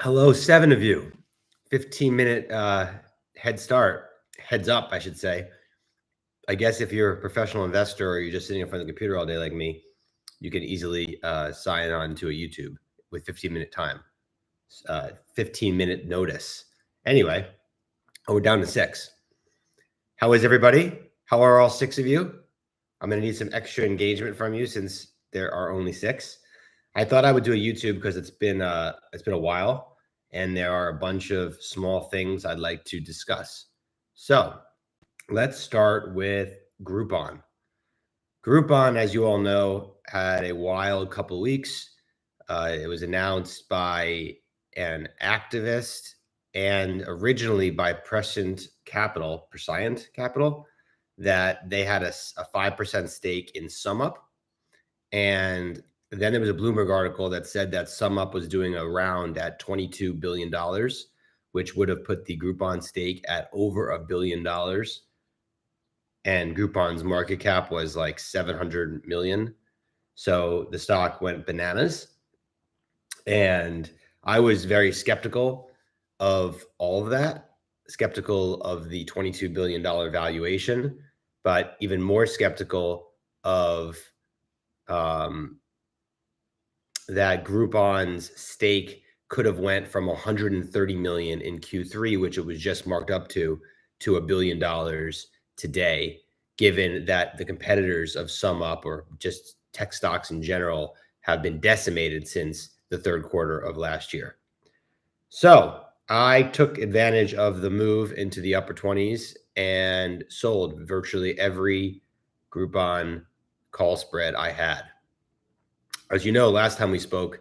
Hello, 7 of you. 15-minute heads up, I should say. I guess if you're a professional investor or you're just sitting in front of the computer all day like me, you can easily sign on to a YouTube with 15-minute time, 15-minute notice. Anyway, we're down to 6. How is everybody? How are all 6 of you? I'm going to need some extra engagement from you since there are only 6. I thought I would do a YouTube because it's been a while, and there are a bunch of small things I'd like to discuss. So let's start with Groupon. Groupon, as you all know, had a wild couple of weeks. It was announced by an activist and originally by Prescient Capital, that they had a 5% stake in SumUp. And then there was a Bloomberg article that said that SumUp was doing a round at $22 billion, which would have put the Groupon stake at over $1 billion. And Groupon's market cap was like 700 million. So the stock went bananas. And I was very skeptical of all of that, skeptical of the $22 billion valuation, but even more skeptical of that Groupon's stake could have went from 130 million in Q3, which it was just marked up to $1 billion today, given that the competitors of SumUp or just tech stocks in general have been decimated since the third quarter of last year. So I took advantage of the move into the upper 20s and sold virtually every Groupon call spread I had. As you know, last time we spoke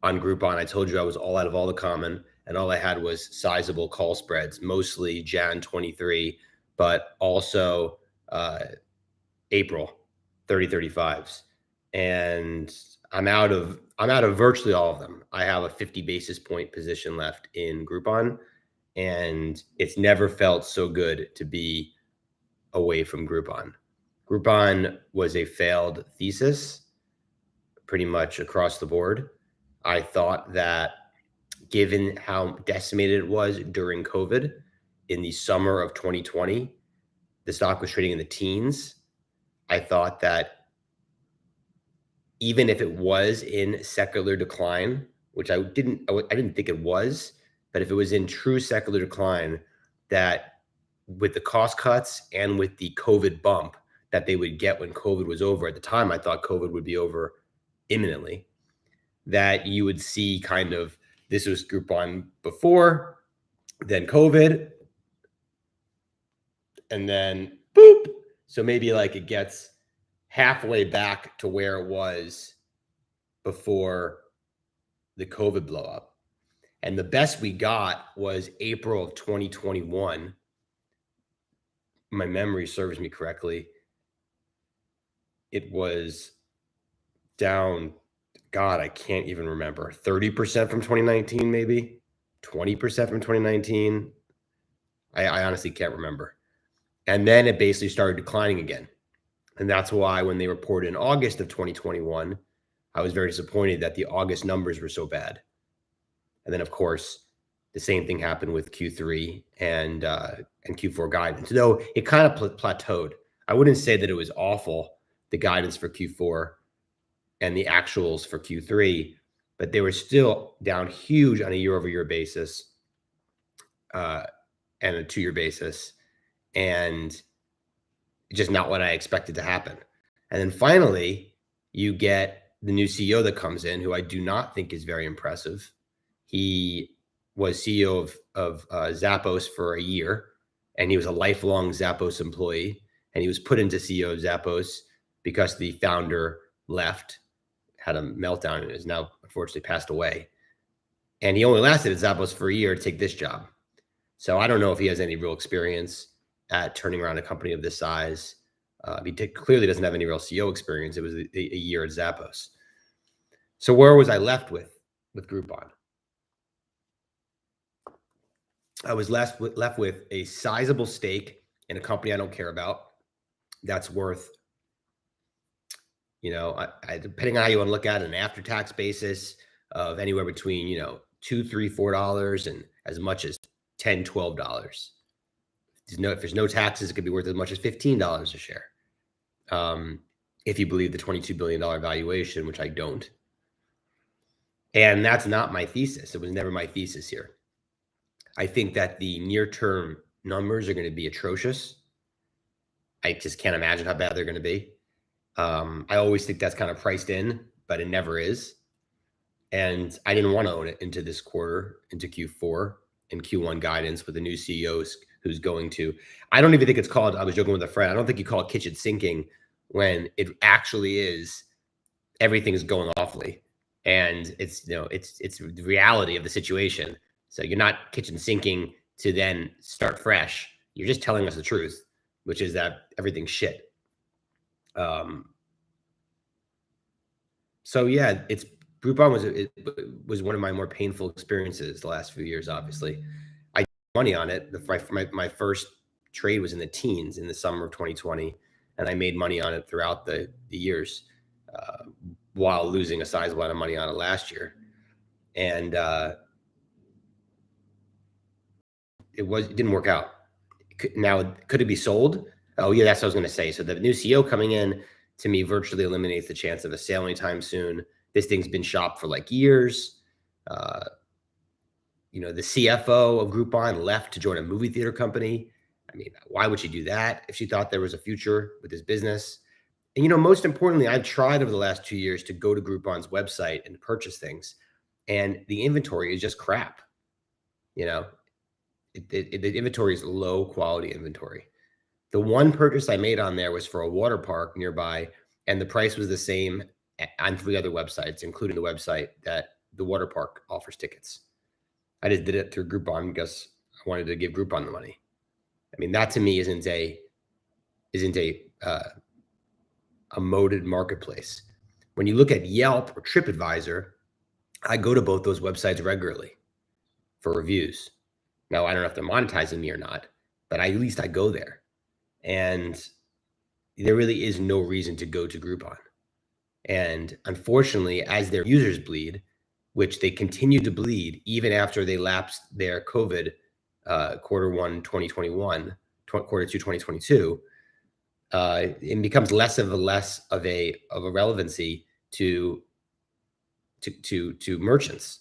on Groupon, I told you I was all out of all the common, and all I had was sizable call spreads, mostly Jan 23, but also April 30-35s. And I'm out of virtually all of them. I have a 50 basis point position left in Groupon, and it's never felt so good to be away from Groupon. Groupon was a failed thesis pretty much across the board. I thought that given how decimated it was during COVID in the summer of 2020, the stock was trading in the teens. I thought that even if it was in secular decline, which I didn't think it was, but if it was in true secular decline, that with the cost cuts and with the COVID bump that they would get when COVID was over, at the time I thought COVID would be over imminently, that you would see kind of, this was Groupon before, then COVID, and then boop. So maybe like it gets halfway back to where it was before the COVID blow up. And the best we got was April of 2021. My memory serves me correctly. It was down, God, I can't even remember, 30% from 2019, maybe 20% from 2019. I honestly can't remember. And then it basically started declining again. And that's why when they reported in August of 2021, I was very disappointed that the August numbers were so bad. And then, of course, the same thing happened with Q3 and Q4 guidance. Though it kind of plateaued. I wouldn't say that it was awful, the guidance for Q4 and the actuals for Q3, but they were still down huge on a year-over-year basis and a 2-year basis, and just not what I expected to happen. And then finally, you get the new CEO that comes in, who I do not think is very impressive. He was CEO of Zappos for a year, and he was a lifelong Zappos employee, and he was put into CEO of Zappos because the founder left, had a meltdown, and is now unfortunately passed away. And he only lasted at Zappos for a year to take this job. So I don't know if he has any real experience at turning around a company of this size. He clearly doesn't have any real CEO experience. It was a year at Zappos. So where was I left with Groupon? I was left with a sizable stake in a company I don't care about. That's worth, depending on how you want to look at it, an after-tax basis of anywhere between, $2, $3, $4 and as much as $10, $12. If there's no taxes, it could be worth as much as $15 a share. If you believe the $22 billion valuation, which I don't. And that's not my thesis. It was never my thesis here. I think that the near-term numbers are going to be atrocious. I just can't imagine how bad they're going to be. I always think that's kind of priced in, but it never is. And I didn't want to own it into this quarter, into Q4 and Q1 guidance with the new CEO who's going to, I don't even think it's called, I was joking with a friend, I don't think you call it kitchen sinking when it actually is, everything's going awfully. And it's the reality of the situation. So you're not kitchen sinking to then start fresh. You're just telling us the truth, which is that everything's shit. So yeah, Groupon was one of my more painful experiences the last few years. Obviously, I made money on it. My first trade was in the teens in the summer of 2020, and I made money on it throughout the years, while losing a sizable amount of money on it last year. And it didn't work out. Now, could it be sold? Oh yeah, that's what I was going to say. So the new CEO coming in, to me, virtually eliminates the chance of a sale anytime soon. This thing's been shopped for like years. The CFO of Groupon left to join a movie theater company. I mean, why would she do that if she thought there was a future with this business? And, most importantly, I've tried over the last 2 years to go to Groupon's website and purchase things, and the inventory is just crap. The inventory is low quality inventory. The one purchase I made on there was for a water park nearby, and the price was the same on 3 other websites, including the website that the water park offers tickets. I just did it through Groupon because I wanted to give Groupon the money. I mean, that to me isn't a moated marketplace. When you look at Yelp or TripAdvisor, I go to both those websites regularly for reviews. Now, I don't know if they're monetizing me or not, but at least I go there. And there really is no reason to go to Groupon. And unfortunately, as their users bleed, which they continue to bleed even after they lapsed their COVID Q1 2021, Q2 2022, it becomes less of a relevancy to merchants.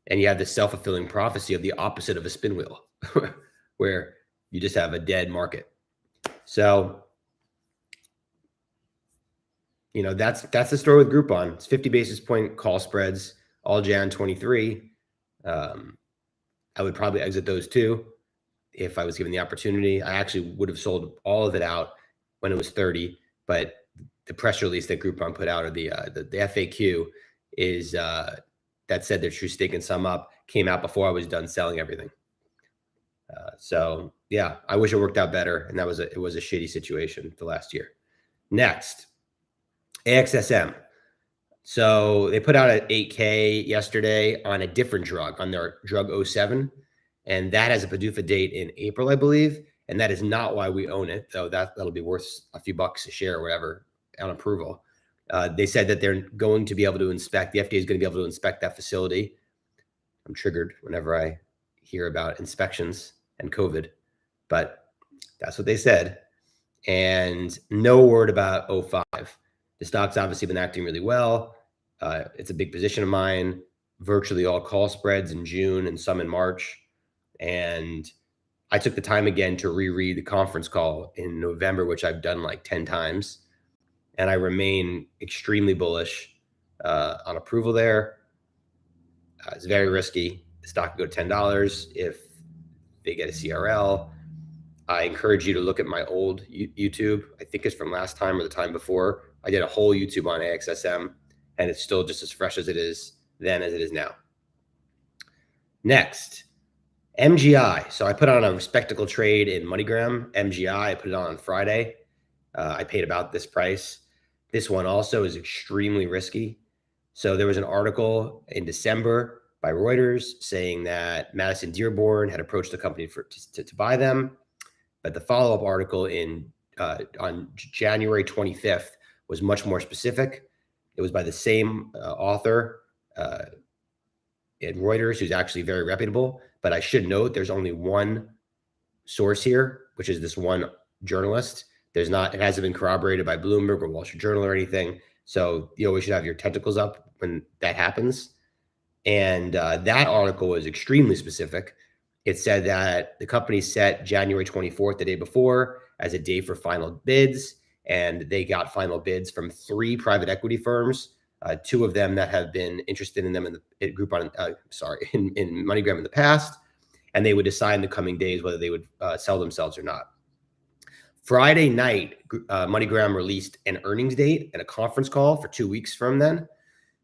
And you have this self-fulfilling prophecy of the opposite of a spin wheel, where you just have a dead market. So, that's the story with Groupon. It's 50 basis point call spreads, all Jan 23. I would probably exit those too if I was given the opportunity. I actually would have sold all of it out when it was 30, but the press release that Groupon put out, or the FAQ, is that said their true stake and sum up came out before I was done selling everything. So yeah, I wish it worked out better, and it was a shitty situation the last year. Next, AXSM. So they put out an 8K yesterday on a different drug, on their drug 07, and that has a PDUFA date in April, I believe. And that is not why we own it, though that'll be worth a few bucks a share or whatever on approval. They said that they're going to be able to inspect, the FDA is going to be able to inspect that facility. I'm triggered whenever I hear about inspections and COVID, but that's what they said. And no word about 05. The stock's obviously been acting really well. It's a big position of mine, virtually all call spreads in June and some in March. And I took the time again to reread the conference call in November, which I've done like 10 times. And I remain extremely bullish on approval there. It's very risky. The stock could go to $10 if they get a CRL. I encourage you to look at my old YouTube. I think it's from last time or the time before. I did a whole YouTube on AXSM, and it's still just as fresh as it is then as it is now. Next, MGI. So I put on a respectable trade in MoneyGram. MGI, I put it on Friday. I paid about this price. This one also is extremely risky. So there was an article in December by Reuters saying that Madison Dearborn had approached the company to buy them. But the follow-up article on January 25th was much more specific. It was by the same author, at Reuters, who's actually very reputable. But I should note there's only one source here, which is this one journalist. It hasn't been corroborated by Bloomberg or Wall Street Journal or anything. So you always should have your tentacles up when that happens. And that article was extremely specific. It said that the company set January 24th, the day before, as a day for final bids. And they got final bids from 3 private equity firms, 2 of them that have been interested in them in Groupon, in MoneyGram in the past. And they would decide in the coming days whether they would sell themselves or not. Friday night, MoneyGram released an earnings date and a conference call for 2 weeks from then.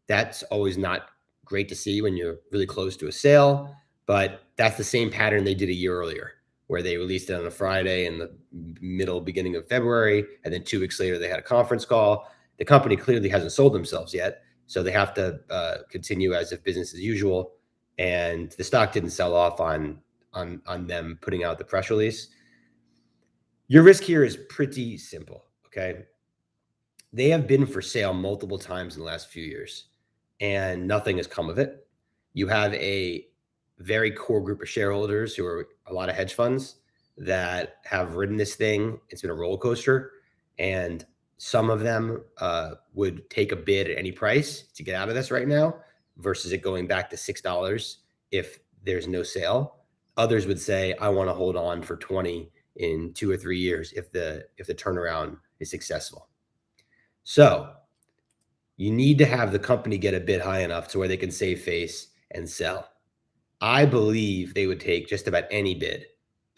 That's always not great to see when you're really close to a sale, but that's the same pattern they did a year earlier, where they released it on a Friday in the beginning of February, and then 2 weeks later they had a conference call. The company clearly hasn't sold themselves yet, so they have to continue as if business as usual. And the stock didn't sell off on them putting out the press release. Your risk here is pretty simple, okay? They have been for sale multiple times in the last few years, and nothing has come of it. You have a very core group of shareholders who are a lot of hedge funds that have ridden this thing. It's been a roller coaster, and some of them would take a bid at any price to get out of this right now versus it going back to $6 if there's no sale. Others would say, I want to hold on for 20 in 2 or 3 years if the turnaround is successful. So you need to have the company get a bid high enough to where they can save face and sell. I believe they would take just about any bid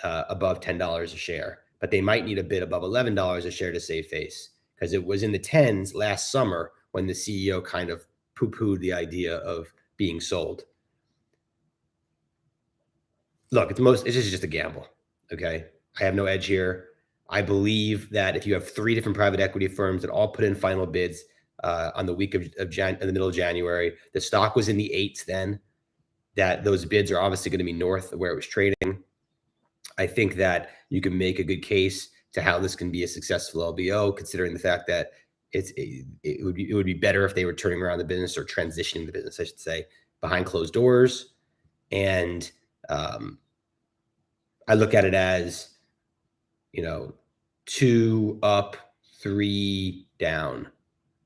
above $10 a share, but they might need a bid above $11 a share to save face, because it was in the 10s last summer when the CEO kind of poo-pooed the idea of being sold. Look, this is just a gamble, okay? I have no edge here. I believe that if you have 3 different private equity firms that all put in final bids on the week in the middle of January, the stock was in the 8s then, that those bids are obviously going to be north of where it was trading. I think that you can make a good case to how this can be a successful LBO, considering the fact that it would be better if they were turning around the business, or transitioning the business, I should say, behind closed doors. And I look at it as, 2 up, 3 down,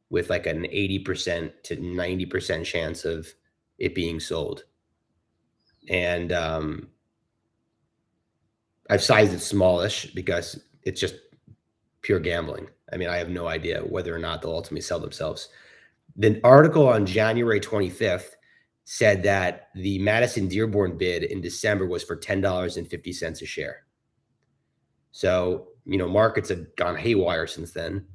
with like an 80% to 90% chance of it being sold. And I've sized it smallish because it's just pure gambling. I mean, I have no idea whether or not they'll ultimately sell themselves. The article on January 25th said that the Madison Dearborn bid in December was for $10.50 a share. So, markets have gone haywire since then.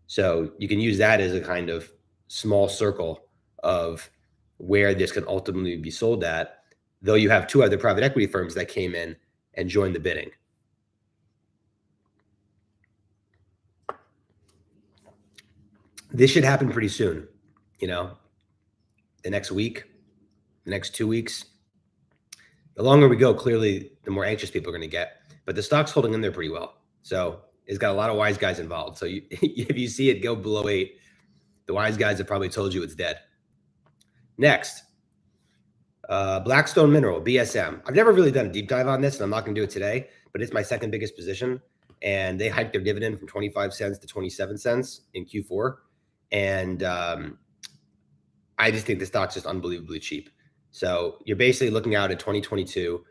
So you can use that as a kind of small circle of where this can ultimately be sold at, though you have 2 other private equity firms that came in and joined the bidding. This should happen pretty soon, the next week, the next 2 weeks. The longer we go, clearly, the more anxious people are going to get. But the stock's holding in there pretty well. So it's got a lot of wise guys involved. So if you see it go below 8, the wise guys have probably told you it's dead. Next, Blackstone Mineral, BSM. I've never really done a deep dive on this, and I'm not going to do it today, but it's my second biggest position. And they hiked their dividend from 25 cents to 27 cents in Q4. And I just think the stock's just unbelievably cheap. So you're basically looking out at 2022,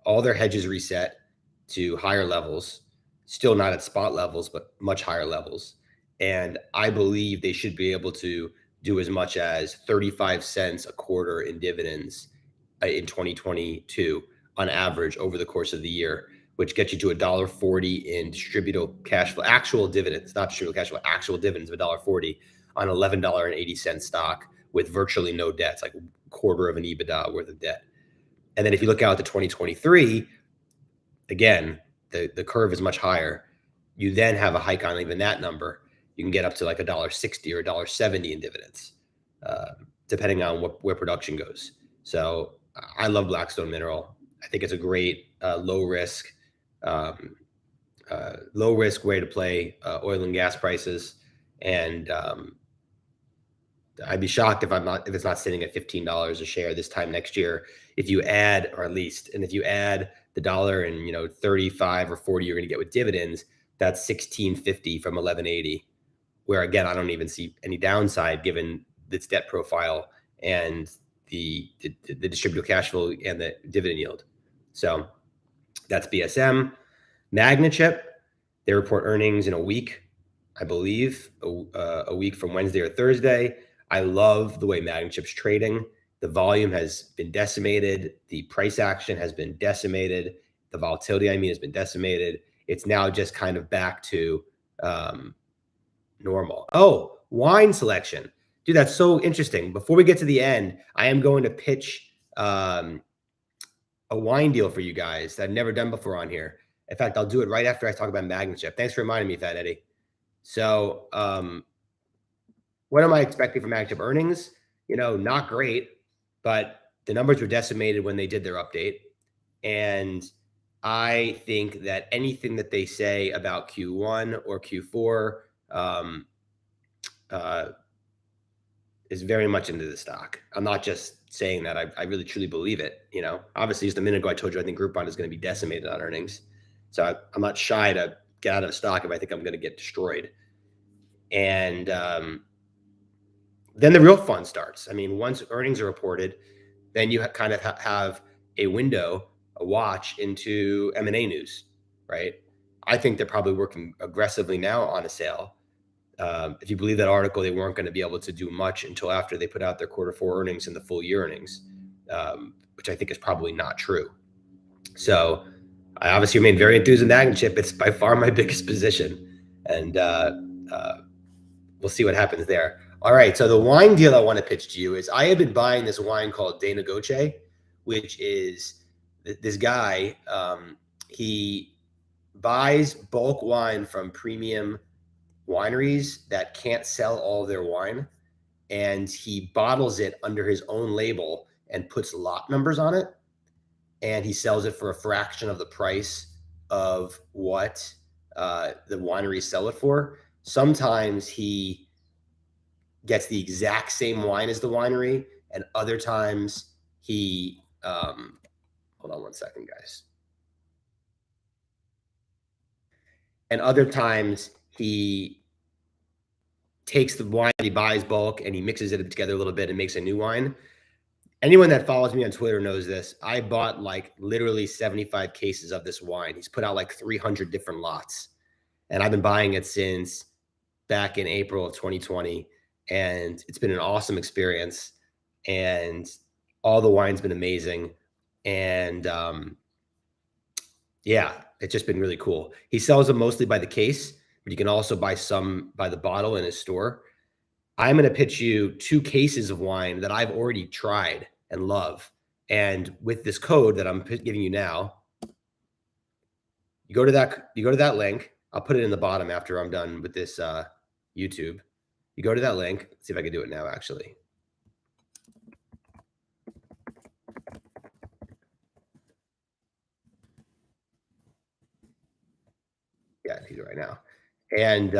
all their hedges reset to higher levels, still not at spot levels, but much higher levels. And I believe they should be able to do as much as 35 cents a quarter in dividends in 2022 on average over the course of the year, which gets you to $1.40 in distributable cash flow, actual dividends, not distributable cash flow, actual dividends of $1.40 on $11.80 stock with virtually no debt. It's like a quarter of an EBITDA worth of debt. And then if you look out to 2023, again, the curve is much higher. You then have a hike on even that number. You can get up to like $1.60 or $1.70 in dividends, depending on where production goes. So I love Blackstone Mineral. I think it's a great low risk way to play oil and gas prices. And I'd be shocked if it's not sitting at $15 a share this time next year. If you add, or at least, and if you add the dollar and 35 or 40 you're going to get with dividends, that's $16.50 from 11.80. Where again, I don't even see any downside given its debt profile and the distributable cash flow and the dividend yield. So that's BSM. MagnaChip, they report earnings in a week, I believe, a week from Wednesday or Thursday. I love the way MagnaChip's trading. The volume has been decimated. The price action has been decimated. The volatility, has been decimated. It's now just kind of back to normal. Oh, wine selection. Dude, that's so interesting. Before we get to the end, I am going to pitch a wine deal for you guys that I've never done before on here. In fact, I'll do it right after I talk about MagnaChip. Thanks for reminding me, Fat Eddie. So what am I expecting from MagnaChip earnings? Not great, but the numbers were decimated when they did their update. And I think that anything that they say about Q1 or Q4 is very much into the stock. I'm not just saying that. I really truly believe it. Obviously, just a minute ago, I told you I think Groupon is going to be decimated on earnings. So I'm not shy to get out of stock if I think I'm going to get destroyed. And then the real fun starts. Once earnings are reported, then you kind of have a window, a watch into M&A news, right? I think they're probably working aggressively now on a sale. If you believe that article, they weren't going to be able to do much until after they put out their Q4 earnings and the full year earnings, which I think is probably not true. So I obviously remain very enthused in MagnaChip. It's by far my biggest position. And we'll see what happens there. All right. So the wine deal I want to pitch to you is I have been buying this wine called Negoce, which is this guy. He buys bulk wine from premium wineries that can't sell all their wine, and he bottles it under his own label and puts lot numbers on it, and he sells it for a fraction of the price of what the wineries sell it for. Sometimes he gets the exact same wine as the winery, and other times he hold on one second, guys. And other times he takes the wine he buys bulk and he mixes it together a little bit and makes a new wine. Anyone that follows me on Twitter knows this. I bought like literally 75 cases of this wine. He's put out like 300 different lots, and I've been buying it since back in April of 2020. And it's been an awesome experience, and all the wine's been amazing. And yeah, it's just been really cool. He sells them mostly by the case, but you can also buy some by the bottle in his store. I'm going to pitch you 2 cases of wine that I've already tried and love. And with this code that I'm giving you now, you go to that link. I'll put it in the bottom after I'm done with this YouTube. You go to that link. Let's see if I can do it now, actually. Yeah, I can do it right now. And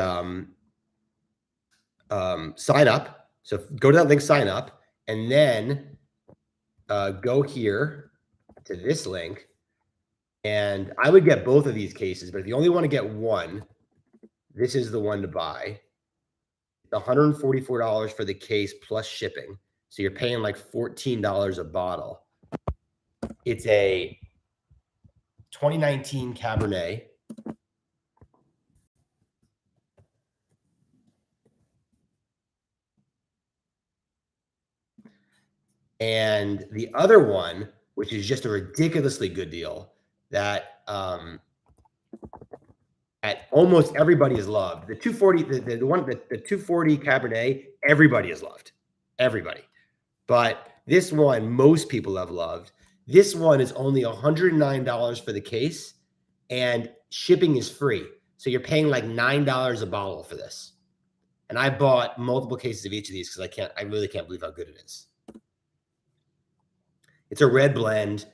sign up. So go to that link, sign up, and then go here to this link. And I would get both of these cases, but if you only want to get one, this is the one to buy. It's $144 for the case plus shipping. So you're paying like $14 a bottle. It's a 2019 Cabernet. And the other one, which is just a ridiculously good deal that at almost everybody has loved. The 240, the 240 Cabernet, everybody has loved. Everybody. But this one, most people have loved. This one is only $109 for the case, and shipping is free. So you're paying like $9 a bottle for this. And I bought multiple cases of each of these because I really can't believe how good it is. It's a red blend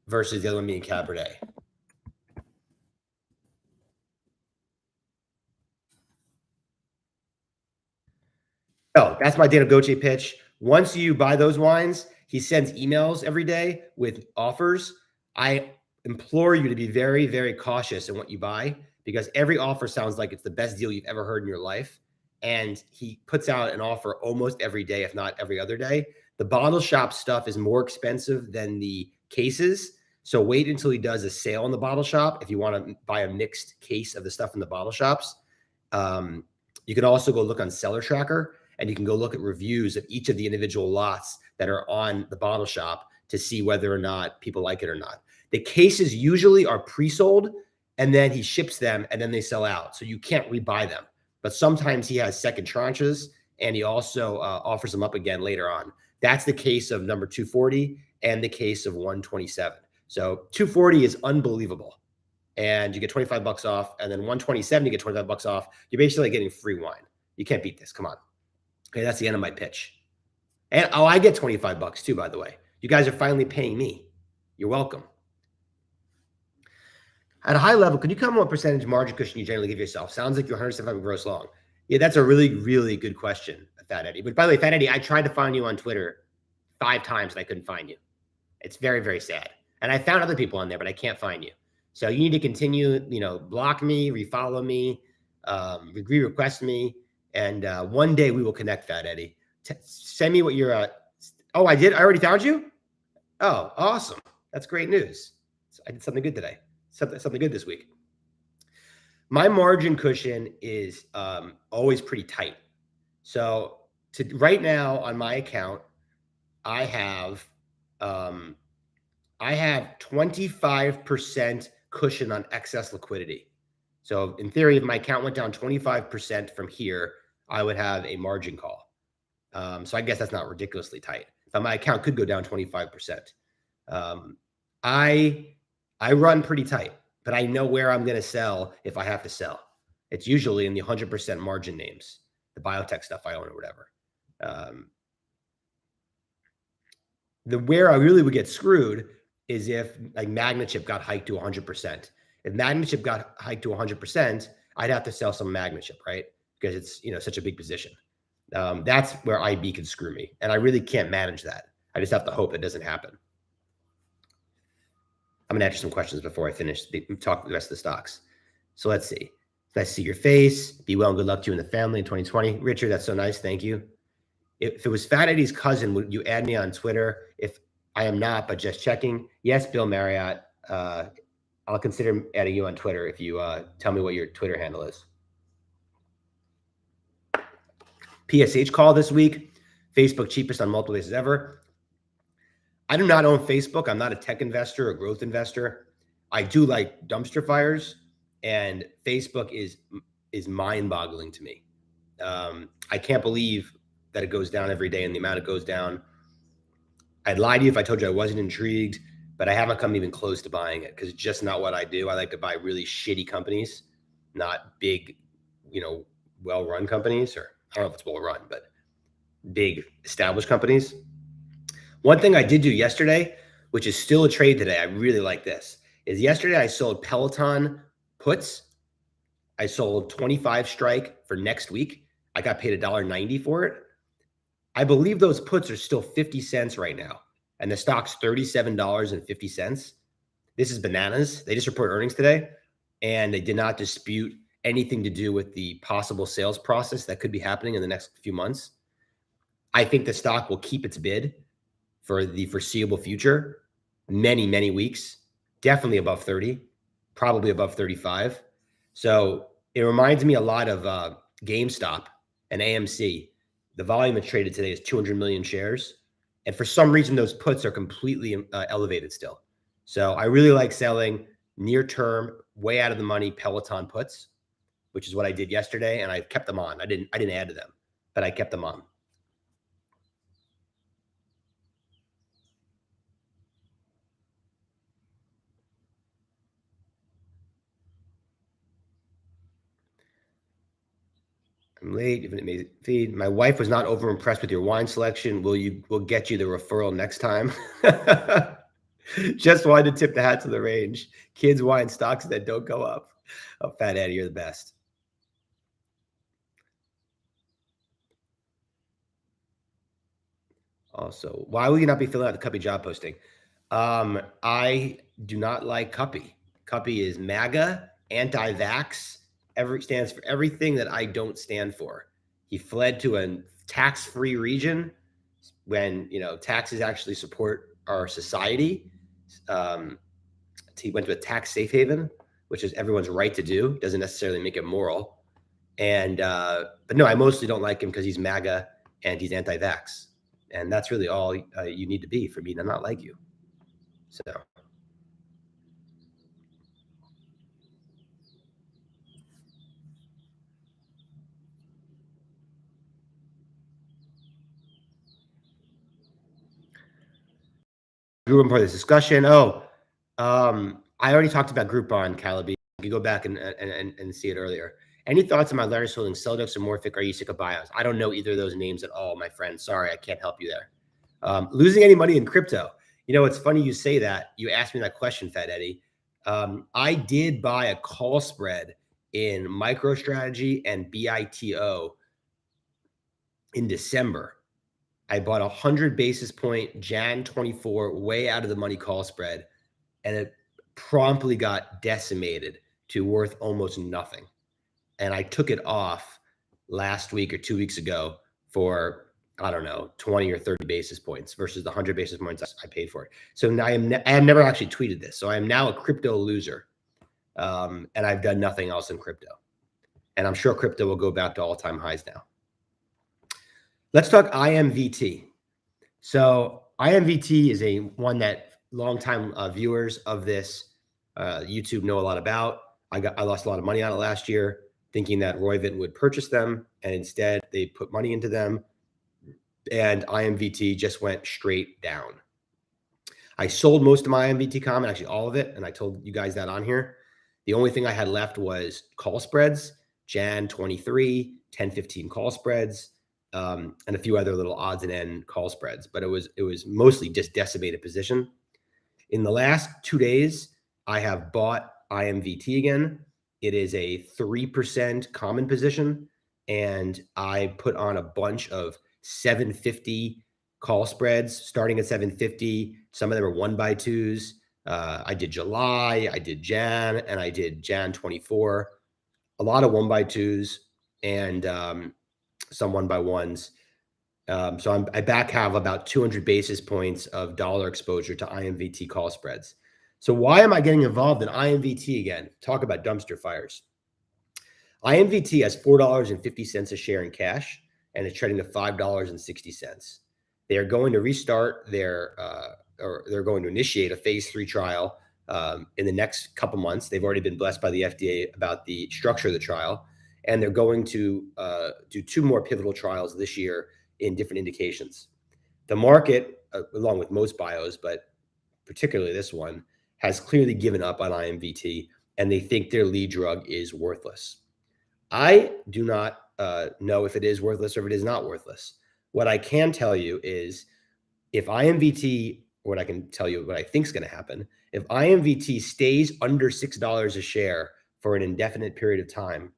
versus the other one being Cabernet. Oh, that's my Negoce pitch. Once you buy those wines, he sends emails every day with offers. I implore you to be very, very cautious in what you buy because every offer sounds like it's the best deal you've ever heard in your life. And he puts out an offer almost every day, if not every other day. The bottle shop stuff is more expensive than the cases. So wait until he does a sale in the bottle shop if you want to buy a mixed case of the stuff in the bottle shops. You can also go look on Seller Tracker and you can go look at reviews of each of the individual lots that are on the bottle shop to see whether or not people like it or not. The cases usually are pre-sold and then he ships them and then they sell out. So you can't rebuy them. But sometimes he has second tranches and he also offers them up again later on. That's the case of number 240 and the case of 127. So 240 is unbelievable. And you get 25 bucks off. And then 127, you get 25 bucks off. You're basically getting free wine. You can't beat this. Come on. Okay, that's the end of my pitch. And oh, I get 25 bucks too, by the way. You guys are finally paying me. You're welcome. At a high level, could you comment on what percentage margin cushion you generally give yourself? Sounds like you're 175 gross long. Yeah, that's a really, really good question, Fat Eddie. But by the way, Fat Eddie, I tried to find you on Twitter 5 times and I couldn't find you. It's very, very sad. And I found other people on there, but I can't find you. So you need to continue, block me, refollow me, request me. And one day we will connect, Fat Eddie. Send me what you're oh, I did? I already found you? Oh, awesome. That's great news. So I did something good today. Something good this week. My margin cushion is always pretty tight. So right now on my account, I have 25% cushion on excess liquidity. So in theory, if my account went down 25% from here, I would have a margin call. So I guess that's not ridiculously tight. But my account could go down 25%. I run pretty tight, but I know where I'm going to sell if I have to sell. It's usually in the 100% margin names, the biotech stuff I own or whatever. Where I really would get screwed is if like MagnaChip got hiked to 100%. If MagnaChip got hiked to 100%, I'd have to sell some MagnaChip, right? Because it's such a big position. That's where IB can screw me, and I really can't manage that. I just have to hope it doesn't happen. I'm gonna answer some questions before I finish talk the rest of the stocks. So let's see. Nice to see your face. Be well and good luck to you and the family in 2020. Richard, that's so nice. Thank you. If it was Fat Eddie's cousin, would you add me on Twitter? If I am not, but just checking. Yes, Bill Marriott. I'll consider adding you on Twitter if you tell me what your Twitter handle is. PSH call this week. Facebook cheapest on multiple bases ever. I do not own Facebook. I'm not a tech investor or growth investor. I do like dumpster fires, and Facebook is mind-boggling to me. I can't believe that it goes down every day and the amount it goes down. I'd lie to you if I told you I wasn't intrigued, but I haven't come even close to buying it because it's just not what I do. I like to buy really shitty companies, not big, well-run companies, or I don't know if it's well-run, but big established companies. One thing I did do yesterday, which is still a trade today, I really like this, is yesterday I sold Peloton puts. I sold 25 strike for next week. I got paid $1.90 for it. I believe those puts are still 50 cents right now, and the stock's $37.50. This is bananas. They just reported earnings today, and they did not dispute anything to do with the possible sales process that could be happening in the next few months. I think the stock will keep its bid for the foreseeable future, many, many weeks, definitely above 30, probably above 35. So it reminds me a lot of GameStop and AMC. The volume it traded today is 200 million shares. And for some reason, those puts are completely elevated still. So I really like selling near term, way out of the money Peloton puts, which is what I did yesterday. And I kept them on. I didn't add to them, but I kept them on. I'm late. Even it may feed. My wife was not over impressed with your wine selection. We'll get you the referral next time. Just wanted to tip the hat to the range. Kids wine stocks that don't go up. Oh, Fat Eddie, you're the best. Also, why will you not be filling out the Cuppy job posting? I do not like Cuppy. Cuppy is MAGA, anti-vax, stands for everything that I don't stand for. He fled to a tax-free region when, taxes actually support our society. He went to a tax safe haven, which is everyone's right to do. Doesn't necessarily make it moral. And but no, I mostly don't like him because he's MAGA and he's anti-vax, and that's really all you need to be for me to not like you. So. Groupon part of this discussion. I already talked about Groupon, Calabi. You can go back and see it earlier. Any thoughts on my letters holding Celdux or Morphic? Are you sick of bios? I don't know either of those names at all, my friend. Sorry, I can't help you there. Losing any money in crypto. It's funny you say that. You asked me that question, Fat Eddie. I did buy a call spread in MicroStrategy and BITO in December. I bought 100 basis point Jan 24 way out of the money call spread, and it promptly got decimated to worth almost nothing. And I took it off last week or 2 weeks ago for, I don't know, 20 or 30 basis points versus the 100 basis points I paid for it. So now I have never actually tweeted this. So I am now a crypto loser. And I've done nothing else in crypto. And I'm sure crypto will go back to all-time highs now. Let's talk IMVT. So IMVT is one that longtime viewers of this YouTube know a lot about. I lost a lot of money on it last year, thinking that Roivant would purchase them, and instead they put money into them, and IMVT just went straight down. I sold most of my IMVT common, actually all of it, and I told you guys that on here. The only thing I had left was call spreads, Jan 23, 10-15 call spreads, and a few other little odds and end call spreads, but it was mostly just decimated position. In the last 2 days, I have bought IMVT again. It is a 3% common position, and I put on a bunch of 750 call spreads starting at 750. Some of them are 1x2s. I did July, I did Jan, and I did Jan 24. A lot of 1x2s and some 1x1s. So I back have about 200 basis points of dollar exposure to IMVT call spreads. So why am I getting involved in IMVT again? Talk about dumpster fires. IMVT has $4.50 a share in cash, and it's trading to $5.60. They are going to restart or they're going to initiate a phase 3 trial in the next couple months. They've already been blessed by the FDA about the structure of the trial, and they're going to do 2 more pivotal trials this year in different indications. The market, along with most bios, but particularly this one, has clearly given up on IMVT, and they think their lead drug is worthless. I do not know if it is worthless or if it is not worthless. What I can tell you is if IMVT, what I can tell you what I think is going to happen, if IMVT stays under $6 a share for an indefinite period of time,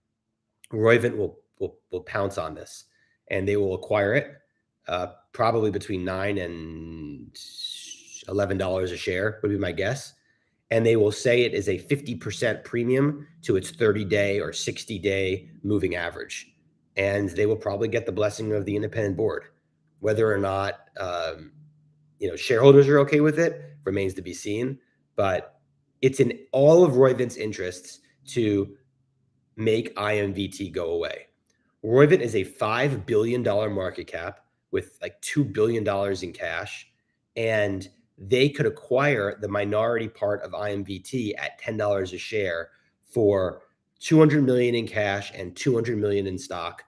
Roivant will pounce on this, and they will acquire it probably between $9 and $11 a share would be my guess. And they will say it is a 50% premium to its 30-day or 60-day moving average. And they will probably get the blessing of the independent board. Whether or not shareholders are okay with it remains to be seen. But it's in all of Roivant's interests to make IMVT go away. Roivant is a $5 billion market cap with like $2 billion in cash, and they could acquire the minority part of IMVT at $10 a share for $200 million in cash and $200 million in stock.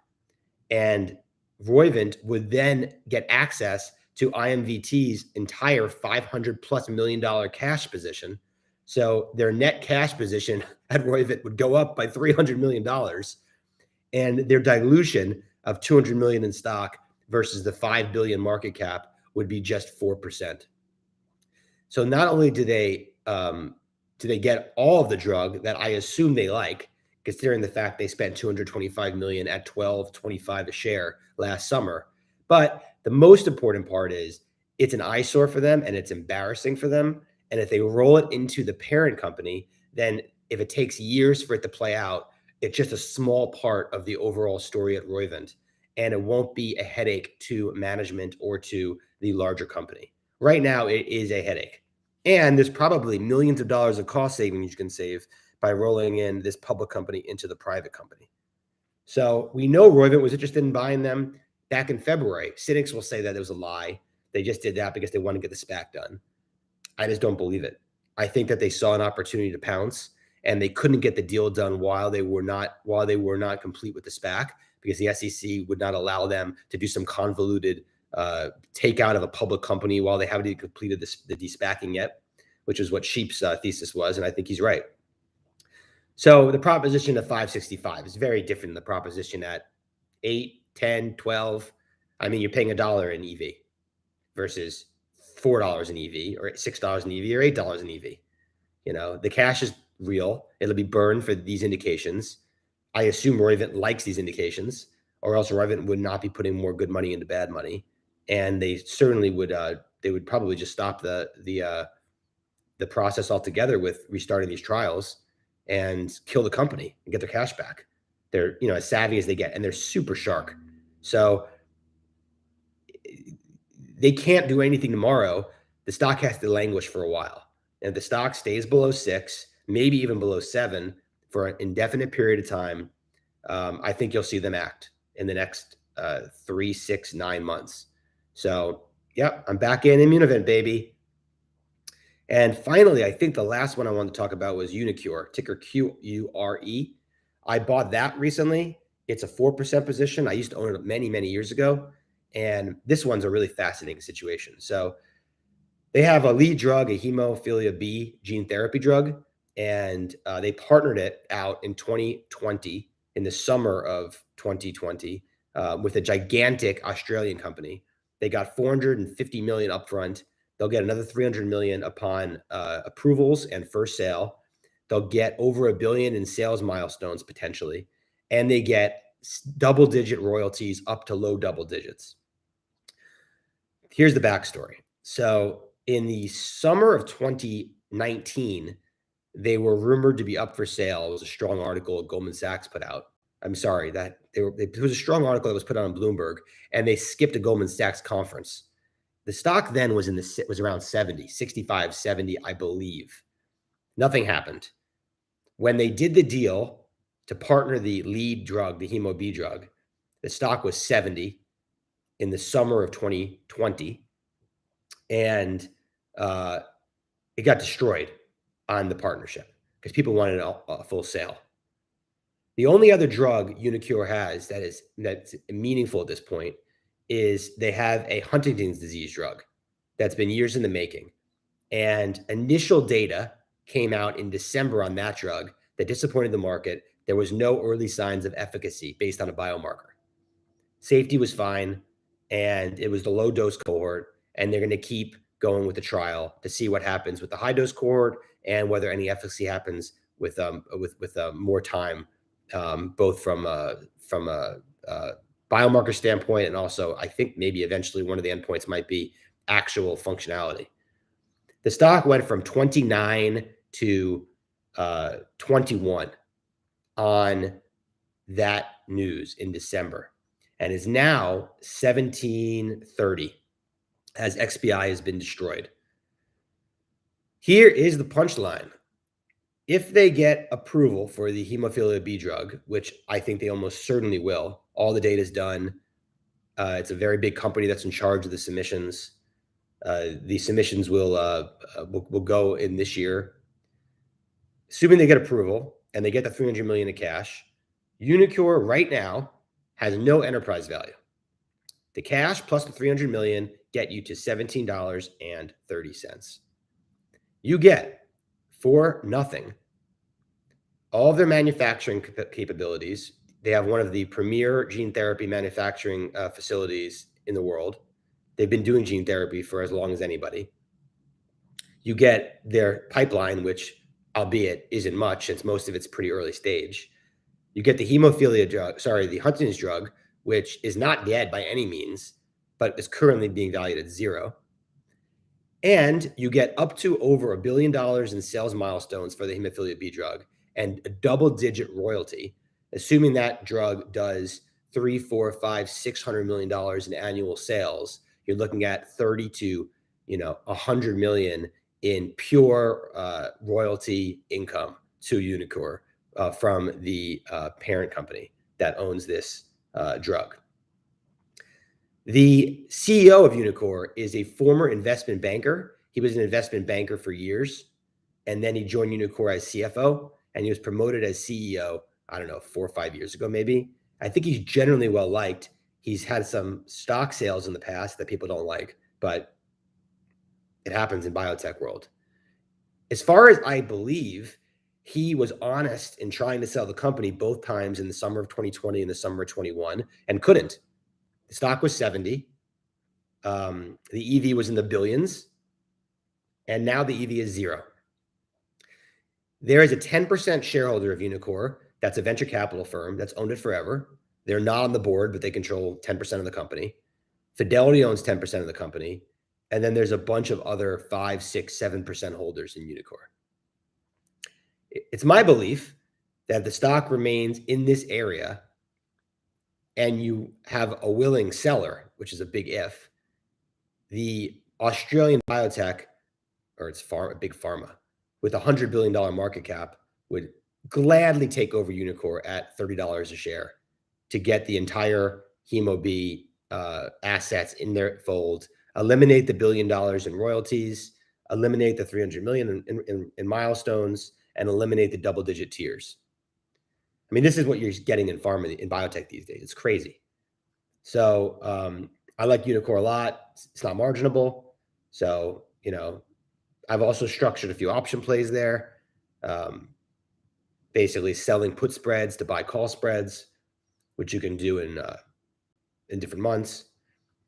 And Roivant would then get access to IMVT's entire $500+ million cash position. So their net cash position at Roivant would go up by $300 million, and their dilution of $200 million in stock versus the $5 billion market cap would be just 4%. So not only do they get all of the drug that I assume they like, considering the fact they spent $225 million at $12.25 a share last summer, but The most important part is it's an eyesore for them and it's embarrassing for them. And if they roll it into the parent company, then if it takes years for it to play out, it's just a small part of the overall story at Roivant, and it won't be a headache to management or to the larger company. Right now, it is a headache. And there's probably millions of dollars of cost savings you can save by rolling in this public company into the private company. So we know Roivant was interested in buying them back in February. Cynics will say that it was a lie. They just did that because they want to get the SPAC done. I just don't believe it. I think that they saw an opportunity to pounce, and they couldn't get the deal done while they were not complete with the SPAC, because the SEC would not allow them to do some convoluted takeout of a public company while they haven't even completed the de-SPACing yet, which is what Sheep's thesis was, and I think he's right. So the proposition of 565 is very different than the proposition at 8, 10, 12. I mean, you're paying $1 in EV versus $4 in EV or $6 in EV or $8 in EV. You know, the cash is real. It'll be burned for these indications. I assume Roivant likes these indications, or else Roivant would not be putting more good money into bad money. And they certainly would. They would probably just stop the process altogether with restarting these trials and kill the company and get their cash back. They're, you know, as savvy as they get, and they're super shark. So they can't do anything tomorrow. The stock has to languish for a while. And if the stock stays below 6, maybe even below 7 for an indefinite period of time, I think you'll see them act in the next 3, 6, 9 months. So, yep, I'm back in Immunovant, baby. And finally, I think the last one I wanted to talk about was Uniqure, ticker QURE. I bought that recently. It's a 4% position. I used to own it many, many years ago. And this one's a really fascinating situation. So they have a lead drug, a hemophilia B gene therapy drug, and they partnered it out in 2020, in the summer of 2020, with a gigantic Australian company. They got $450 million upfront. They'll get another $300 million upon approvals and first sale. They'll get over $1 billion in sales milestones potentially, and they get double-digit royalties up to low double digits. Here's the backstory. So in the summer of 2019, they were rumored to be up for sale. It was a strong article Goldman Sachs put out. I'm sorry, it was a strong article that was put out on Bloomberg, and they skipped a Goldman Sachs conference. The stock then was around 70, 65, 70, I believe. Nothing happened. When they did the deal to partner the lead drug, the Hemo B drug, the stock was 70 in the summer of 2020, and it got destroyed on the partnership because people wanted a full sale. The only other drug Uniqure has that's meaningful at this point is they have a Huntington's disease drug that's been years in the making. And initial data came out in December on that drug that disappointed the market. There was no early signs of efficacy based on a biomarker. Safety was fine, and it was the low dose cohort, and they're going to keep going with the trial to see what happens with the high dose cohort and whether any efficacy happens with more time, both from a biomarker standpoint, and also I think maybe eventually one of the endpoints might be actual functionality. The stock went from 29 to 21 on that news in December, and is now 1730 as XBI has been destroyed. Here is the punchline. If they get approval for the hemophilia B drug, which I think they almost certainly will, all the data is done. It's a very big company that's in charge of the submissions. The submissions will go in this year. Assuming they get approval and they get the $300 million in cash, Uniqure right now has no enterprise value. The cash plus the $300 million get you to $17.30. You get for nothing all of their manufacturing capabilities. They have one of the premier gene therapy manufacturing facilities in the world. They've been doing gene therapy for as long as anybody. You get their pipeline, which albeit isn't much since most of it's pretty early stage. You get the hemophilia drug, the Huntington's drug, which is not dead by any means. but is currently being valued at 0. And you get up to over $1 billion in sales milestones for the hemophilia B drug and a double-digit royalty, assuming that drug does $300, $400, $500, $600 million in annual sales. You're looking at 30 to 100 million in pure royalty income to Uniqure from the parent company that owns this drug. The CEO of Uniqure is a former investment banker. He was an investment banker for years, and then he joined Uniqure as CFO, and he was promoted as CEO, I don't know, 4 or 5 years ago, maybe. I think he's generally well liked. He's had some stock sales in the past that people don't like, but it happens in biotech world. As far as I believe, he was honest in trying to sell the company both times in the summer of 2020 and the summer of 21 and couldn't. The stock was 70. The EV was in the billions, and now the EV is 0. There is a 10% shareholder of Uniqure that's a venture capital firm that's owned it forever. They're not on the board, but they control 10% of the company. Fidelity owns 10% of the company. And then there's a bunch of other 5, 6, 7% holders in Uniqure. It's my belief that the stock remains in this area and you have a willing seller, which is a big if, the Australian biotech, or it's big pharma, with a $100 billion market cap would gladly take over Uniqure at $30 a share to get the entire Hemo B assets in their fold, eliminate the $1 billion in royalties, eliminate the 300 million in milestones, and eliminate the double-digit tiers. I mean, this is what you're getting in pharma, in biotech these days. It's crazy. So I like Uniqure a lot. It's not marginable. So, I've also structured a few option plays there, basically selling put spreads to buy call spreads, which you can do in different months.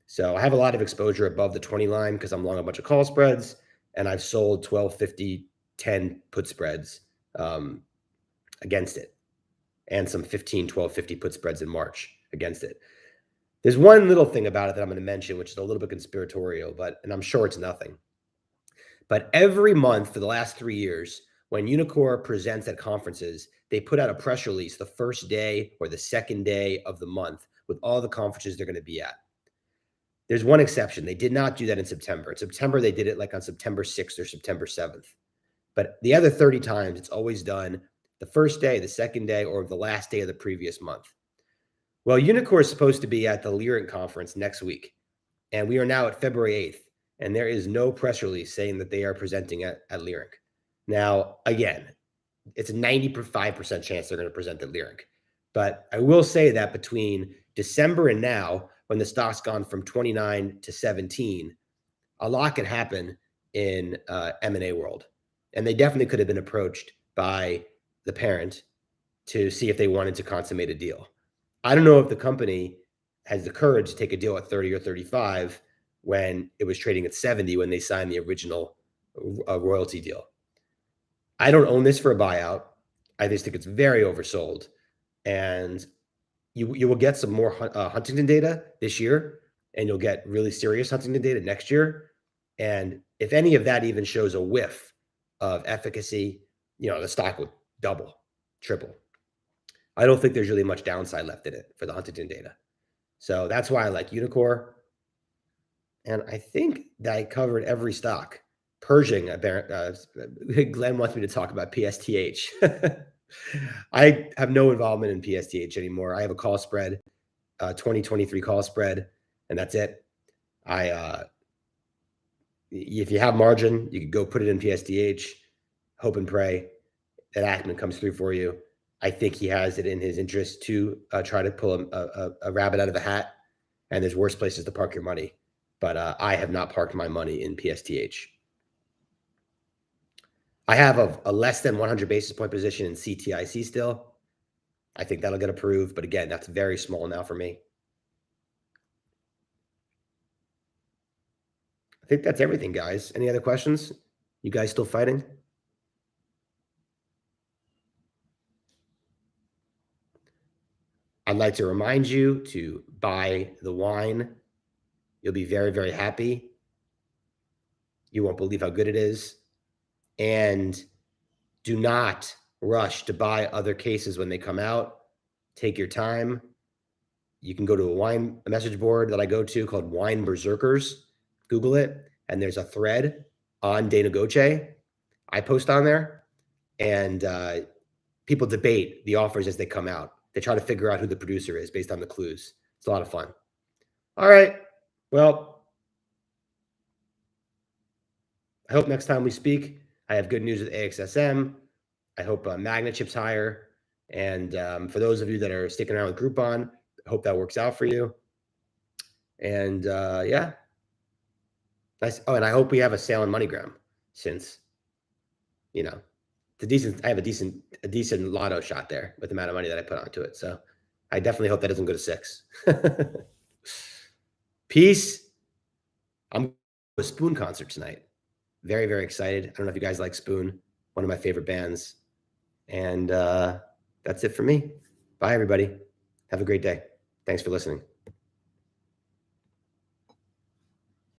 So I have a lot of exposure above the 20 line because I'm long a bunch of call spreads, and I've sold 12, 50, 10 put spreads against it, and some 15, 12, 50 put spreads in March against it. There's one little thing about it that I'm going to mention, which is a little bit conspiratorial, and I'm sure it's nothing. But every month for the last 3 years, when Uniqure presents at conferences, they put out a press release the first day or the second day of the month with all the conferences they're going to be at. There's one exception. They did not do that in September. In September, they did it like on September 6th or September 7th. But the other 30 times, it's always done the first day, the second day, or the last day of the previous month. Well, Uniqure is supposed to be at the Leerink conference next week, and we are now at February 8th, and there is no press release saying that they are presenting at Leerink. Now, again, it's a 95% chance they're going to present at Leerink. But I will say that between December and now, when the stock's gone from 29 to 17, a lot could happen in M&A world. And they definitely could have been approached by the parent to see if they wanted to consummate a deal. I don't know if the company has the courage to take a deal at 30 or 35 when it was trading at 70 when they signed the original royalty deal. I don't own this for a buyout. I just think it's very oversold. And you will get some more Huntington data this year, and you'll get really serious Huntington data next year. And if any of that even shows a whiff of efficacy, the stock would double, triple. I don't think there's really much downside left in it for the Huntington data. So that's why I like Uniqure. And I think that I covered every stock. Pershing, Glenn wants me to talk about PSTH. I have no involvement in PSTH anymore. I have a call spread, 2023 call spread, and that's it. If you have margin, you can go put it in PSTH, hope and pray that Ackman comes through for you. I think he has it in his interest to try to pull a rabbit out of the hat, and there's worse places to park your money. But I have not parked my money in PSTH. I have a less than 100 basis point position in CTIC still. I think that'll get approved. But again, that's very small now for me. I think that's everything, guys. Any other questions? You guys still fighting? I'd like to remind you to buy the wine You'll be very, very happy. You won't believe how good it is. And do not rush to buy other cases when they come out. Take your time. You can go to a message board that I go to called Wine Berserkers. Google it. And there's a thread on Negoce. I post on there. And people debate the offers as they come out. They try to figure out who the producer is based on the clues. It's a lot of fun. All right. Well, I hope next time we speak, I have good news with AXSM. I hope MagnaChip's higher. And for those of you that are sticking around with Groupon, I hope that works out for you. And yeah. Nice. Oh, and I hope we have a sale on MoneyGram since, you know, I have a decent lotto shot there with the amount of money that I put onto it. So I definitely hope that doesn't go to 6. Peace. I'm going to a Spoon concert tonight. Very, very excited. I don't know if you guys like Spoon, one of my favorite bands. And that's it for me. Bye, everybody. Have a great day. Thanks for listening.